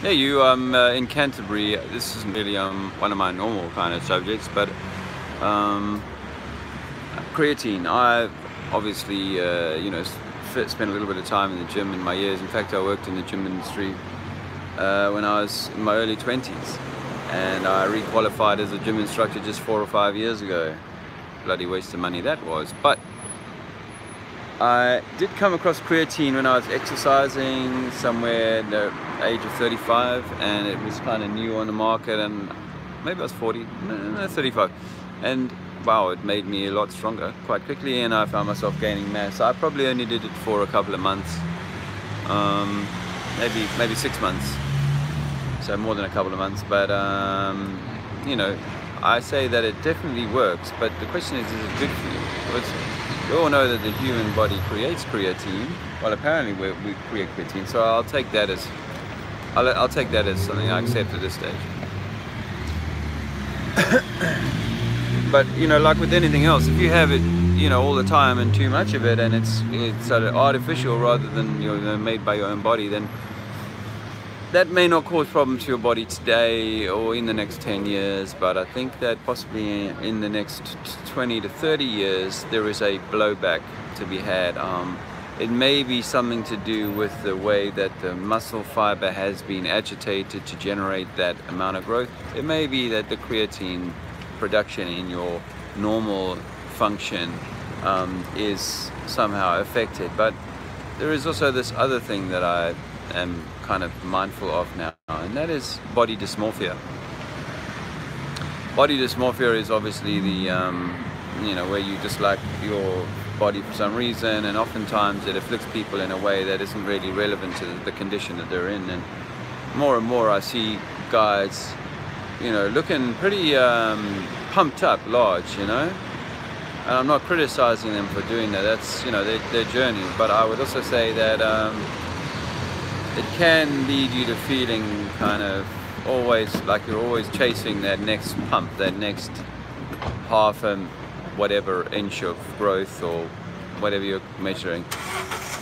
Yeah, you in Canterbury. This isn't really one of my normal kind of subjects, but um, creatine. I obviously spent a little bit of time in the gym in my years. In fact, I worked in the gym industry when I was in my early 20s, and I requalified as a gym instructor just 4 or 5 years ago. Bloody waste of money that was, but I did come across creatine when I was exercising somewhere at the age of 35, and it was kind of new on the market, and maybe I was 40, no, 35, and wow, it made me a lot stronger quite quickly, and I found myself gaining mass. I probably only did it for a couple of months, maybe 6 months, so more than a couple of months, but you know, I say that it definitely works, but the question is it good for you? We all know that the human body creates creatine. Well, apparently we create creatine, so I'll take that as something I accept at this stage. But you know, like with anything else, if you have it, you know, all the time and too much of it, and it's sort of artificial rather than made by your own body, then that may not cause problems to your body today or in the next 10 years, but I think that possibly in the next 20 to 30 years there is a blowback to be had. It may be something to do with the way that the muscle fiber has been agitated to generate that amount of growth. It may be that the creatine production in your normal function is somehow affected, but there is also this other thing that I am kind of mindful of now, and that is body dysmorphia. Body dysmorphia is obviously the where you dislike your body for some reason, and oftentimes it afflicts people in a way that isn't really relevant to the condition that they're in. And more I see guys, you know, looking pretty pumped up, large, you know, and I'm not criticizing them for doing that. That's, you know, their journey, but I would also say that it can lead you to feeling kind of always like you're always chasing that next pump, that next half and whatever inch of growth or whatever you're measuring.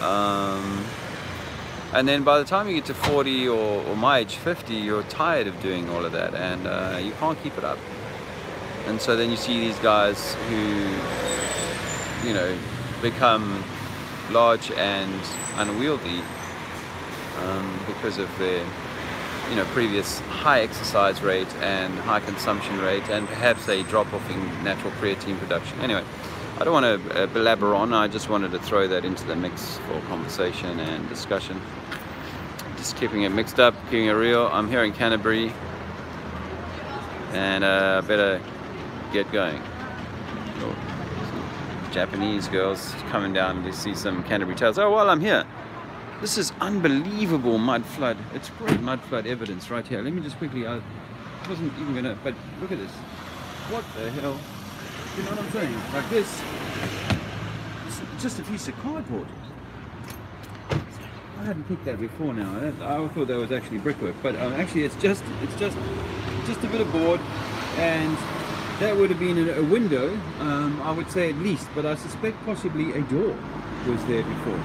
And then by the time you get to 40 or my age, 50, you're tired of doing all of that, and you can't keep it up. And so then you see these guys who, you know, become large and unwieldy because of their, you know, previous high exercise rate and high consumption rate, and perhaps a drop-off in natural creatine production. Anyway, I don't want to belabor on. I just wanted to throw that into the mix for conversation and discussion. Just keeping it mixed up, keeping it real. I'm here in Canterbury, and better get going. Some Japanese girls coming down to see some Canterbury tales. Oh, well, I'm here. This is unbelievable mud flood. It's great mud flood evidence right here. Let me just quickly, I wasn't even gonna, but look at this. What the hell? You know what I'm saying? Like this, it's just a piece of cardboard. I hadn't picked that before now. I thought that was actually brickwork, but actually it's just a bit of board, and that would have been a window, I would say at least, but I suspect possibly a door was there before.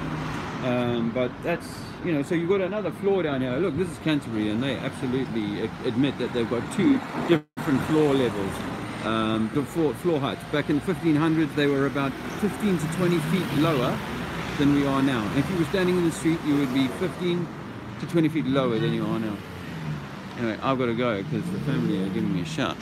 But that's, you know, so you've got another floor down here. Look, this is Canterbury, and they absolutely admit that they've got two different floor levels, floor heights. Back in the 1500s, they were about 15 to 20 feet lower than we are now. If you were standing in the street, you would be 15 to 20 feet lower than you are now. Anyway, I've got to go because the family are giving me a shout.